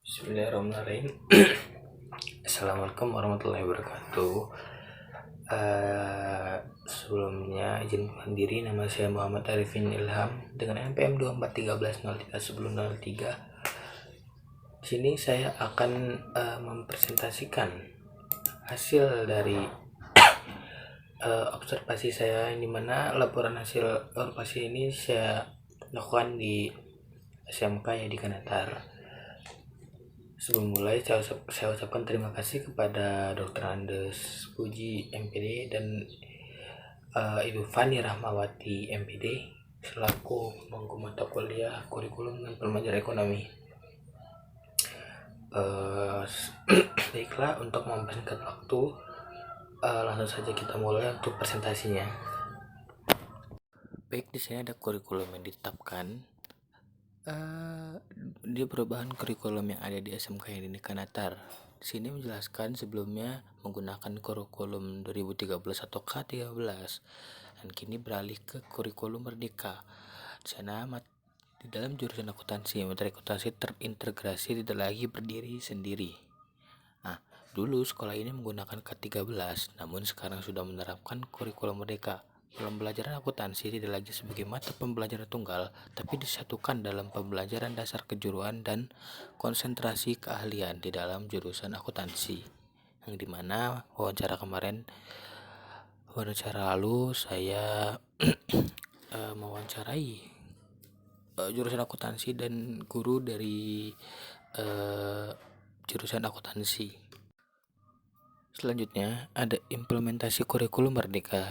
Bismillahirrahmanirrahim. Assalamualaikum warahmatullahi wabarakatuh. Sebelumnya izin diri, nama saya Muhammad Arifin Ilham dengan NPM 241303. Di sini saya akan mempresentasikan hasil dari observasi saya, yang dimana laporan hasil observasi ini saya lakukan di SMK di Kanatar. Sebelum mulai, saya ucapkan terima kasih kepada Dr. Andes Puji MPD dan Ibu Fani Rahmawati MPD selaku pemangku mata kuliah kurikulum dan pembelajaran ekonomi. Baiklah, untuk mempersingkat waktu, langsung saja kita mulai untuk presentasinya. Baik, di sini ada kurikulum yang ditetapkan. Di perubahan kurikulum yang ada di SMK yang di Kanatar. Di sini menjelaskan sebelumnya menggunakan kurikulum 2013 atau K13 dan kini beralih ke kurikulum Merdeka. Di sana di dalam jurusan akuntansi, materi akuntansi terintegrasi, tidak lagi berdiri sendiri. Nah, dulu sekolah ini menggunakan K13, namun sekarang sudah menerapkan kurikulum Merdeka. Pembelajaran akuntansi tidak lagi sebagai mata pembelajaran tunggal, tapi disatukan dalam pembelajaran dasar kejuruan dan konsentrasi keahlian di dalam jurusan akuntansi. Yang dimana wawancara lalu saya mewawancarai jurusan akuntansi dan guru dari jurusan akuntansi. Selanjutnya ada implementasi kurikulum Merdeka.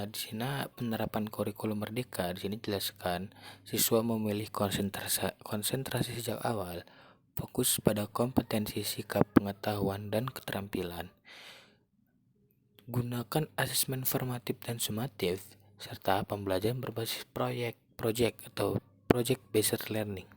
Di sini penerapan kurikulum Merdeka di sini jelaskan siswa memilih konsentrasi sejak awal, fokus pada kompetensi, sikap, pengetahuan, dan keterampilan. Gunakan asesmen formatif dan sumatif serta pembelajaran berbasis project atau project based learning.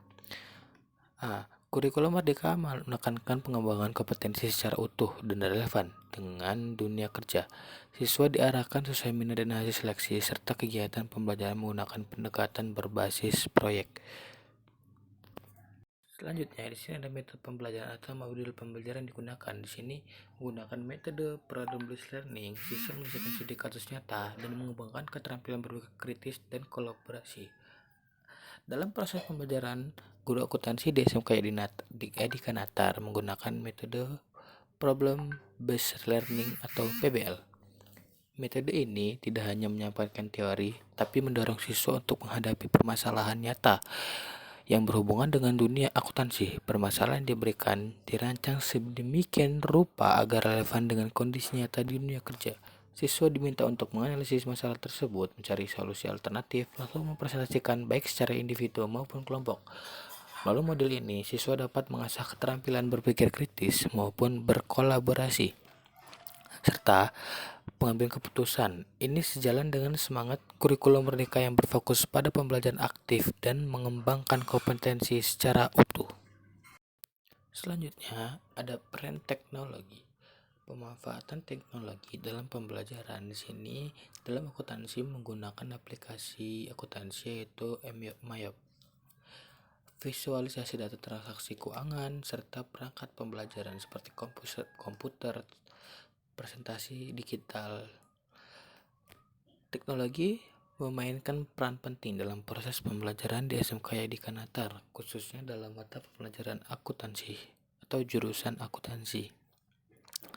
Kurikulum Merdeka menekankan pengembangan kompetensi secara utuh dan relevan dengan dunia kerja. Siswa diarahkan sesuai minat dan hasil seleksi serta kegiatan pembelajaran menggunakan pendekatan berbasis proyek. Selanjutnya, di sini ada metode pembelajaran atau modul pembelajaran digunakan. Di sini menggunakan metode problem based learning. Siswa menyelesaikan studi kasus nyata dan mengembangkan keterampilan berpikir kritis dan kolaborasi. Dalam proses pembelajaran, guru akuntansi di SMK di Kanatar menggunakan metode problem based learning atau PBL. Metode ini tidak hanya menyampaikan teori, tapi mendorong siswa untuk menghadapi permasalahan nyata yang berhubungan dengan dunia akuntansi. Permasalahan diberikan dirancang sedemikian rupa agar relevan dengan kondisi nyata di dunia kerja. Siswa diminta untuk menganalisis masalah tersebut, mencari solusi alternatif, lalu mempresentasikan baik secara individu maupun kelompok. Melalui model ini, siswa dapat mengasah keterampilan berpikir kritis maupun berkolaborasi, serta pengambilan keputusan. Ini sejalan dengan semangat kurikulum Merdeka yang berfokus pada pembelajaran aktif dan mengembangkan kompetensi secara utuh. Selanjutnya, ada peran teknologi. Pemanfaatan teknologi dalam pembelajaran di sini dalam akuntansi menggunakan aplikasi akuntansi yaitu MYOB, visualisasi data transaksi keuangan serta perangkat pembelajaran seperti komputer, presentasi digital. Teknologi memainkan peran penting dalam proses pembelajaran di SMK di Kanatar, khususnya dalam mata pembelajaran akuntansi atau jurusan akuntansi.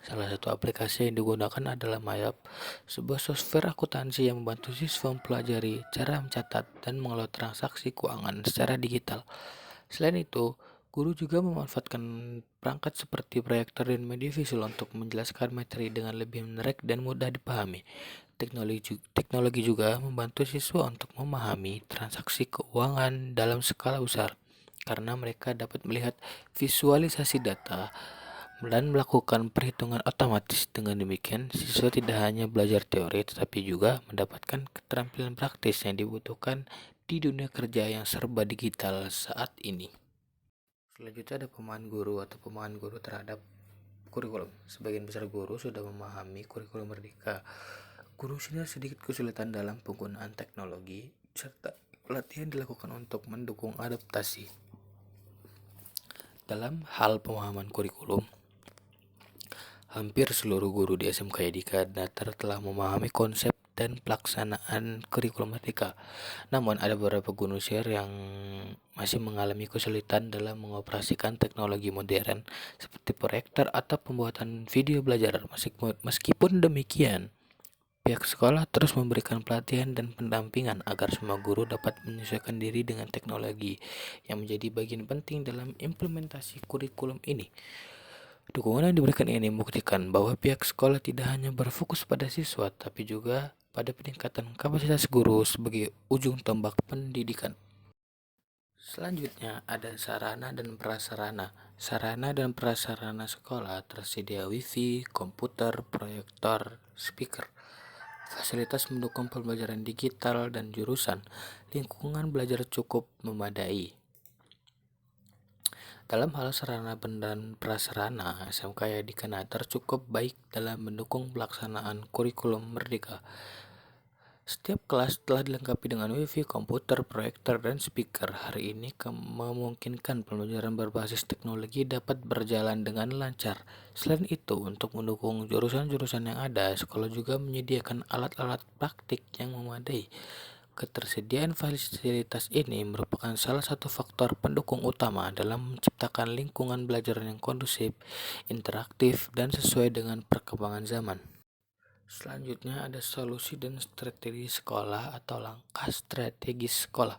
Salah satu aplikasi yang digunakan adalah MYOB, sebuah software akuntansi yang membantu siswa mempelajari cara mencatat dan mengelola transaksi keuangan secara digital. Selain itu, guru juga memanfaatkan perangkat seperti proyektor dan media visual untuk menjelaskan materi dengan lebih menarik dan mudah dipahami. Teknologi juga membantu siswa untuk memahami transaksi keuangan dalam skala besar, karena mereka dapat melihat visualisasi data dan melakukan perhitungan otomatis. Dengan demikian, siswa tidak hanya belajar teori tetapi juga mendapatkan keterampilan praktis yang dibutuhkan di dunia kerja yang serba digital saat ini. Selanjutnya ada pemahaman guru terhadap kurikulum. Sebagian besar guru sudah memahami kurikulum Merdeka. Guru sini sedikit kesulitan dalam penggunaan teknologi serta pelatihan dilakukan untuk mendukung adaptasi. Dalam hal pemahaman kurikulum, hampir seluruh guru di SMK Yadika Datar telah memahami konsep dan pelaksanaan kurikulum merdeka. Namun ada beberapa guru share yang masih mengalami kesulitan dalam mengoperasikan teknologi modern seperti proyektor atau pembuatan video belajar. Meskipun demikian, pihak sekolah terus memberikan pelatihan dan pendampingan agar semua guru dapat menyesuaikan diri dengan teknologi yang menjadi bagian penting dalam implementasi kurikulum ini. Dukungan yang diberikan ini membuktikan bahwa pihak sekolah tidak hanya berfokus pada siswa, tapi juga pada peningkatan kapasitas guru sebagai ujung tombak pendidikan. Selanjutnya ada sarana dan prasarana. Sarana dan prasarana sekolah tersedia wifi, komputer, proyektor, speaker, fasilitas mendukung pembelajaran digital dan jurusan. Lingkungan belajar cukup memadai. Dalam hal sarana dan prasarana, SMK Yadika Natar cukup baik dalam mendukung pelaksanaan kurikulum merdeka. Setiap kelas telah dilengkapi dengan wifi, komputer, proyektor, dan speaker. Hari ini memungkinkan pembelajaran berbasis teknologi dapat berjalan dengan lancar. Selain itu, untuk mendukung jurusan-jurusan yang ada, sekolah juga menyediakan alat-alat praktik yang memadai. Ketersediaan fasilitas ini merupakan salah satu faktor pendukung utama dalam menciptakan lingkungan belajar yang kondusif, interaktif, dan sesuai dengan perkembangan zaman. Selanjutnya ada solusi dan strategi sekolah atau langkah strategis sekolah.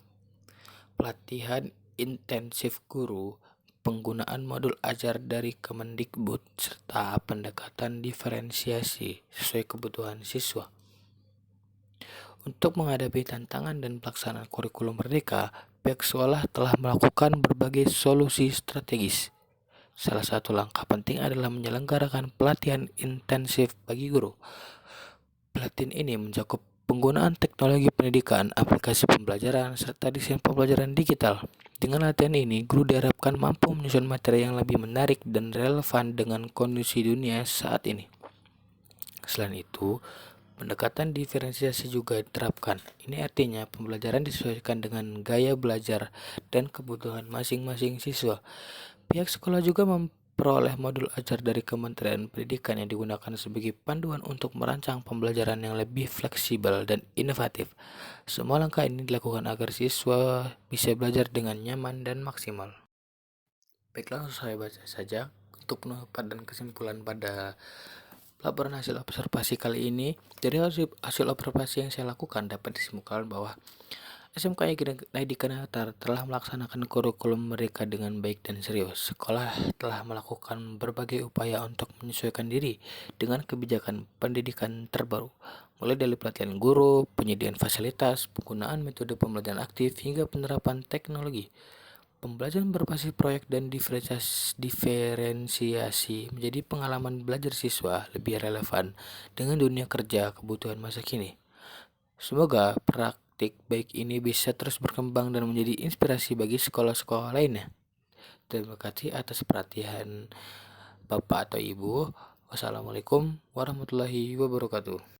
Pelatihan intensif guru, penggunaan modul ajar dari Kemendikbud, serta pendekatan diferensiasi sesuai kebutuhan siswa. Untuk menghadapi tantangan dan pelaksanaan kurikulum merdeka, pihak sekolah telah melakukan berbagai solusi strategis. Salah satu langkah penting adalah menyelenggarakan pelatihan intensif bagi guru. Pelatihan ini mencakup penggunaan teknologi pendidikan, aplikasi pembelajaran, serta desain pembelajaran digital. Dengan latihan ini, guru diharapkan mampu menyusun materi yang lebih menarik dan relevan dengan kondisi dunia saat ini. Selain itu, pendekatan diferensiasi juga diterapkan. Ini artinya pembelajaran disesuaikan dengan gaya belajar dan kebutuhan masing-masing siswa. Pihak sekolah juga memperoleh modul ajar dari Kementerian Pendidikan yang digunakan sebagai panduan untuk merancang pembelajaran yang lebih fleksibel dan inovatif. Semua langkah ini dilakukan agar siswa bisa belajar dengan nyaman dan maksimal. Baiklah, saya baca saja untuk penutupan dan kesimpulan pada laporan hasil observasi kali ini. Dari hasil observasi yang saya lakukan dapat disimpulkan bahwa SMK Yadika Natar telah melaksanakan kurikulum mereka dengan baik dan serius. Sekolah telah melakukan berbagai upaya untuk menyesuaikan diri dengan kebijakan pendidikan terbaru, mulai dari pelatihan guru, penyediaan fasilitas, penggunaan metode pembelajaran aktif, hingga penerapan teknologi. Pembelajaran berbasis proyek dan diferensiasi menjadi pengalaman belajar siswa lebih relevan dengan dunia kerja kebutuhan masa kini. Semoga praktik baik ini bisa terus berkembang dan menjadi inspirasi bagi sekolah-sekolah lainnya. Terima kasih atas perhatian Bapak atau Ibu. Wassalamualaikum warahmatullahi wabarakatuh.